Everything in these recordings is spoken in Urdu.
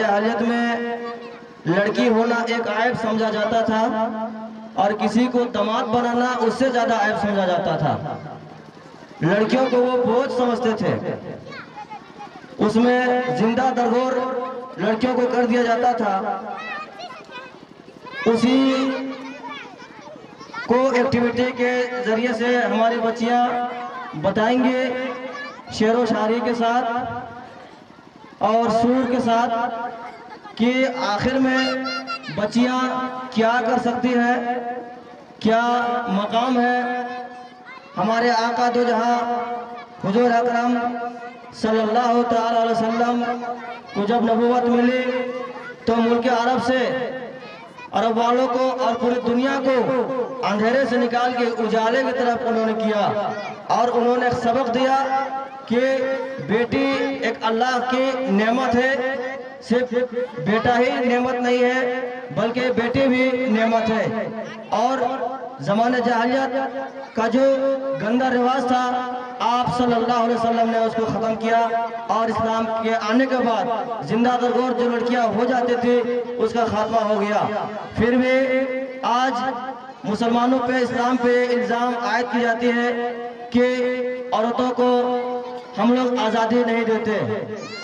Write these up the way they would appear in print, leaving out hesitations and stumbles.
جاہلیت میں لڑکی ہونا ایک عیب سمجھا جاتا تھا اور کسی کو داماد بنانا اس سے زیادہ عیب سمجھا جاتا تھا. لڑکیوں کو وہ بوجھ سمجھتے تھے. اس میں زندہ درگور لڑکیوں کو کر دیا جاتا تھا. اسی کو ایکٹیویٹی کے ذریعے سے ہماری بچیاں بتائیں گے شعر و شاعری کے ساتھ اور سور کے ساتھ کہ آخر میں بچیاں کیا کر سکتی ہیں, کیا مقام ہے. ہمارے آقا دو جہاں حضور اکرم صلی اللہ تعالی علیہ وسلم کو جب نبوت ملی تو ملک عرب سے, عرب والوں کو اور پوری دنیا کو اندھیرے سے نکال کے اجالے کی طرف انہوں نے کیا اور انہوں نے ایک سبق دیا کہ بیٹی ایک اللہ کی نعمت ہے. صرف بیٹا ہی نعمت نہیں ہے بلکہ بیٹی بھی نعمت ہے. اور زمانہ جاہلیت کا جو گندا رواج تھا آپ صلی اللہ علیہ وسلم نے اس کو ختم کیا اور اسلام کے آنے کے بعد زندہ درگور جو لڑکیاں ہو جاتے تھے اس کا خاتمہ ہو گیا. پھر بھی آج مسلمانوں پہ اسلام پہ الزام عائد کی جاتی ہے کہ عورتوں کو ہم لوگ آزادی نہیں دیتے.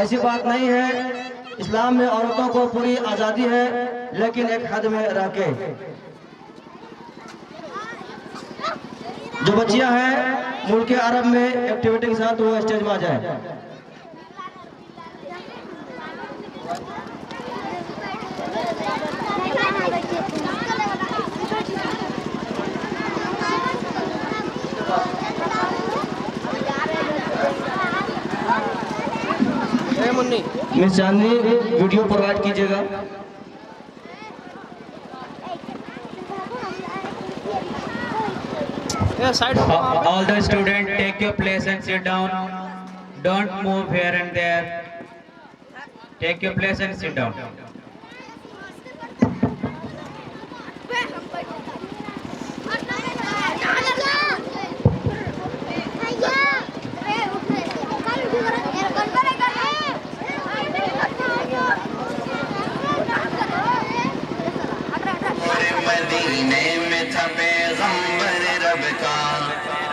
ایسی بات نہیں ہے. اسلام میں عورتوں کو پوری آزادی ہے لیکن ایک حد میں رہ کے. جو بچیاں ہیں ملک عرب میں ایکٹیویٹی کے ساتھ وہ اسٹیج میں آ جائیں. مس چاندنی ویڈیو پرووائڈ کیجیے گا. All the students take your place and sit down. Don't move here and there. Take your place and sit down. مدینے میں تھا پیغمبر رب کا,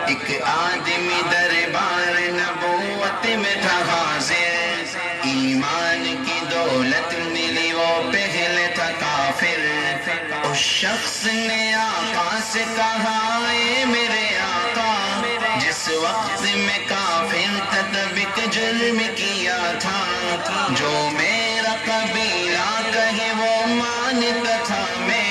ایک آدمی دربار نبوت میں تھا حاضر. ایمان کی دولت ملی وہ پہلے تھا کافر. اس شخص نے آقا سے کہا اے میرے آقا, جس وقت میں کافر تھا تب ایک جرم کیا تھا, جو میرا قبیلہ کہے وہ مانتا تھا. میں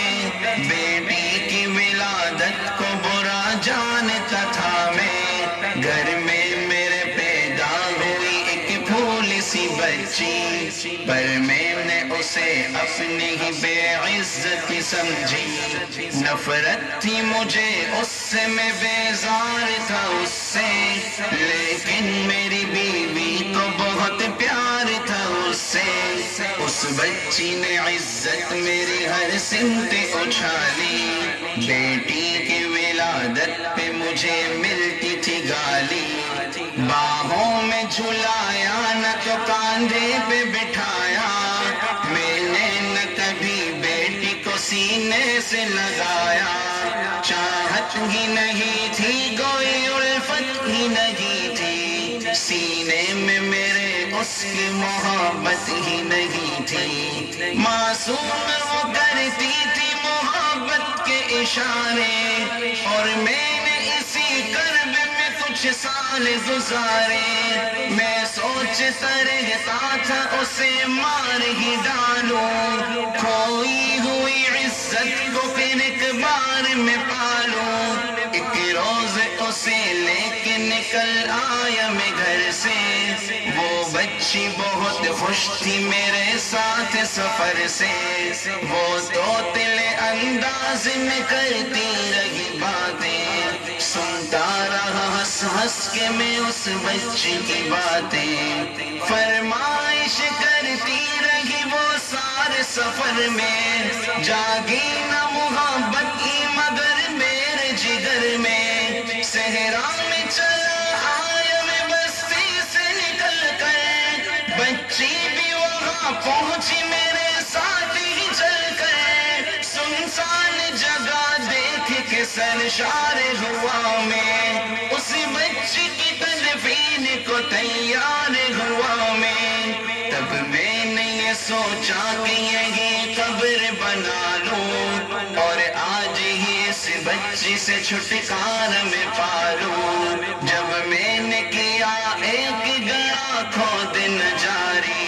بیٹی کی ولادت کو برا جانتا تھا. میں گھر میں میرے پیدا ہوئی ایک پھول سی بچی, پر میں نے اسے اپنی ہی بے عزت سمجھی. نفرت تھی مجھے اس سے, میں بیزار تھا اس سے, لیکن میری بیوی کو بہت پیار تھا اس سے. اس بچی نے عزت میری ہر سمت اچھالی. بیٹی کی ولادت پہ مجھے ملتی تھی گالی. باہوں میں جھلایا نہ تو کاندھے پہ بٹھایا, میں نے نہ کبھی بیٹی کو سینے سے لگایا. چاہت ہی نہیں تھی کوئی الفت ہی نہیں تھی, سینے میں میرے اس کی محبت ہی نہیں تھی. معصوم وہ کرتی تھی محبت کے اشارے, اور میں نے اسی کرب میں کچھ سال گزارے. میں سوچتا رہتا تھا اسے مار ہی ڈالوں, کھوئی ہوئی عزت کو پھر ایک بار میں پالوں. ایک روز اسے لے کے نکل آیا میں گھر سے. وہ بچی بہت خوش تھی میرے ساتھ سفر سے. وہ طوطلے انداز میں کرتی رہی باتیں, سنتا رہا ہنس ہنس کے میں اس بچی کی باتیں. فرمائش کرتی رہی وہ سارے سفر میں, جاگی نہ محبت کی مگر میرے جگر میں. صحرا میں چلا آیا میں بستی سے نکل کر, بچی بھی وہاں پہنچی میرے ساتھ ہی چل کر سنسان جگہ دیکھ کے سرشار ہوا میں اس بچی کی تدفین کو تیار ہوا میں تب میں نے یہ سوچا کہ یہی قبر بنا لوں اور آج ہی اس بچی سے چھٹکارا میں پالوں جب میں نے کیا ایک گیا کھود نہ جاری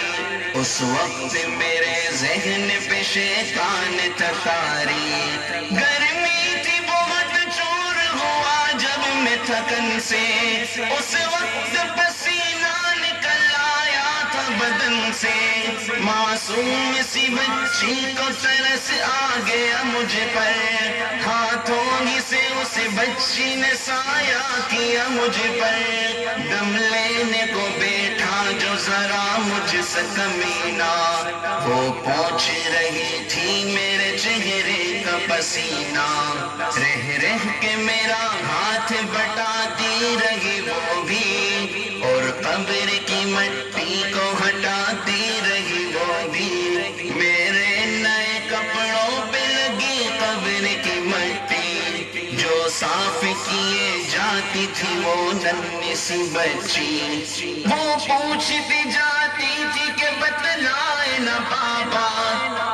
اس وقت میرے ذہن پہ شیطان تھا طاری گرمی تھی بہت چور ہوا جب میں تھکن سے اس وقت پسینہ نکل آیا تھا بدن سے معصوم سی بچی کو ترس آ گیا مجھ پر ہاتھوں ہی سے اس بچی نے سایہ کیا مجھ پر دم لینے کو بیٹھا جو ذرا مجھ سے کمینہ وہ پوچھ رہی تھی میرے چہرے کا پسینہ رہ رہ کے میرا ہاتھ بٹاتی رہی وہ بھی اور قبر کی مٹی کو ہٹاتی رہی وہ بھی میرے نئے کپڑوں پہ لگی قبر کی مٹی جو صاف کیے جاتی تھی وہ ننھی سی بچی وہ پوچھتی جاتی تھی کہ بتلائے نہ بابا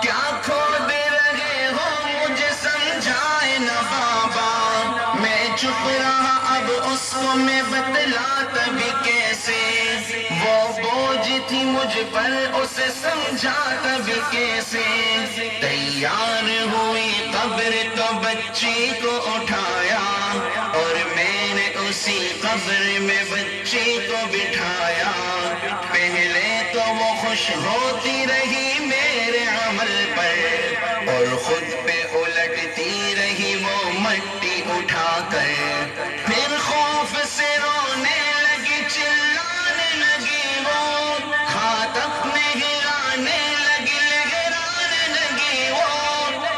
کیا کھود رہے ہو مجھے سمجھائے نہ بابا میں چپ رہا اب اس کو میں بتلاتا بھی کیسے وہ بوجھ تھی مجھ پر اسے سمجھاتا بھی کیسے تیار ہوئی قبر تو بچی کو اٹھایا اور میں نے اسی قبر میں بچی کو بٹھایا پہلے تو وہ خوش ہوتی رہی میرے عمل پر اور خود پہ الٹتی رہی وہ مٹی اٹھا کر پھر خوف سے رونے لگی چلانے لگی وہ ہاتھ اپنے ہلانے لگی لہرانے لگی وہ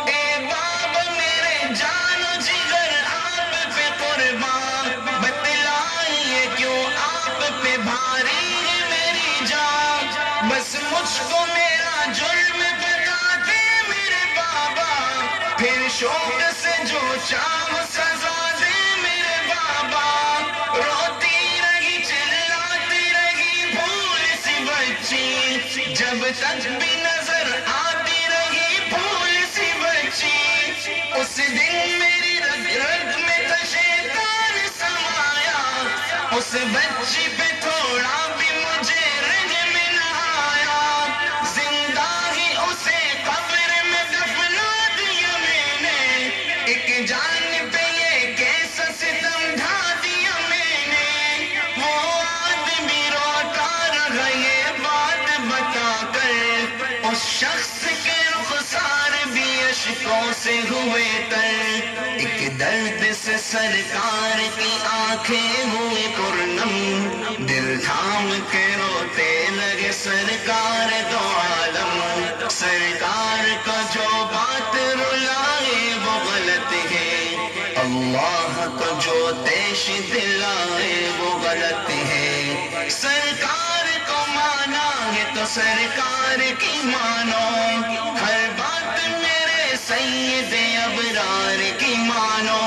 اے بابا میرے جان و جگر آپ پہ قربان بتلائیے کیوں آپ پہ بھاری ہے میری جان بس مجھ کو میرا جرم بتا دے میرے بابا پھر شوق سے جو چاہو سزا دے میرے بابا روتی رہی چلاتی رہی بھول سی بچی جب تک بھی نظر آتی رہی بھول سی بچی اس دن میری رگ رگ میں تھا شیطان سمایا اس بچی پہ تھوڑا بھی مجھے رگ میں نہ آیا زندہ ہی اسے قبر میں دفنا دیا میں نے ایک جان پہ یہ کیسا ستم ڈھا دیا میں نے وہ آدمی روتا رہا یہ بات بتا کر اس شخص کے رخسار بھی اشکوں سے ہوئے تر ایک درد سے سرکار کی آنکھیں ہوئے پرنم دل تھام کے روتے لگے سرکار دو عالم سرکار کو جو بات رلائے وہ غلط ہے اللہ کو جو تیش دلائے وہ غلط ہے سرکار کو مانا ہے تو سرکار کی مانو ہر بات میرے سید ابرار کی مانو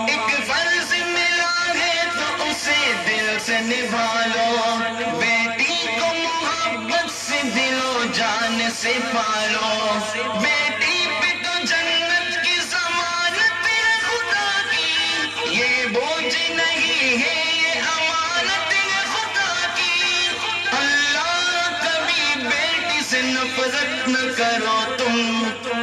ایک فرض ملا ہے تو اسے دل سے نبھا لو بیٹی کو محبت سے دل و جان سے پالو بیٹی پہ تو جنت کی ضمانت ہے خدا کی یہ بوجھ نہیں ہے یہ امانت ہے خدا کی اللہ کبھی بیٹی سے نفرت نہ کرو تم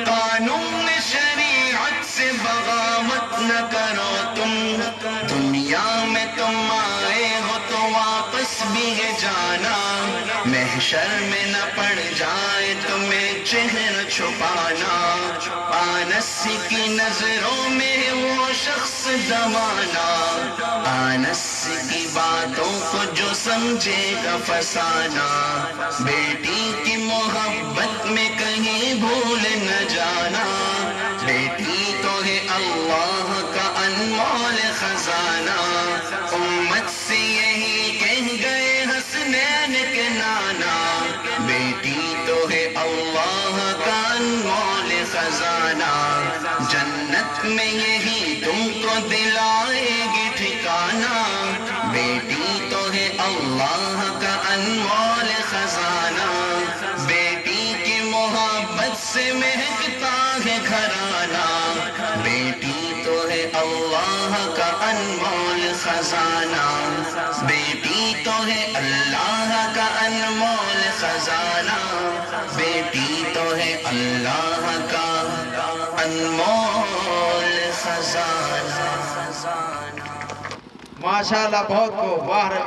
قانون شریعت سے بغاوت نہ کرو تم دنیا میں تم آئے ہو تو واپس بھی ہے جانا محشر میں نہ پڑ جائے تمہیں چہرہ چھپانا آنس کی نظروں میں وہ شخص دوانا آنس کی باتوں کو جو سمجھے گا فسانا بیٹی کی محبت میں کہیں بھول نہ جانا بیٹی تو ہے اللہ کا انمول خزانہ امت سے یہی کہہ گئے حسنین کے نانا بیٹی تو ہے میں یہی تم کو دلائے گی ٹھکانہ، بیٹی تو ہے اللہ کا انمول خزانہ، بیٹی کی محبت سے مہکتا ہے گھرانہ، بیٹی تو ہے اللہ کا انمول خزانہ، بیٹی تو ہے اللہ کا انمول خزانہ، بیٹی تو ہے اللہ کا انمول خزانہ۔ ماشاءاللہ، بہت کو واہ رہے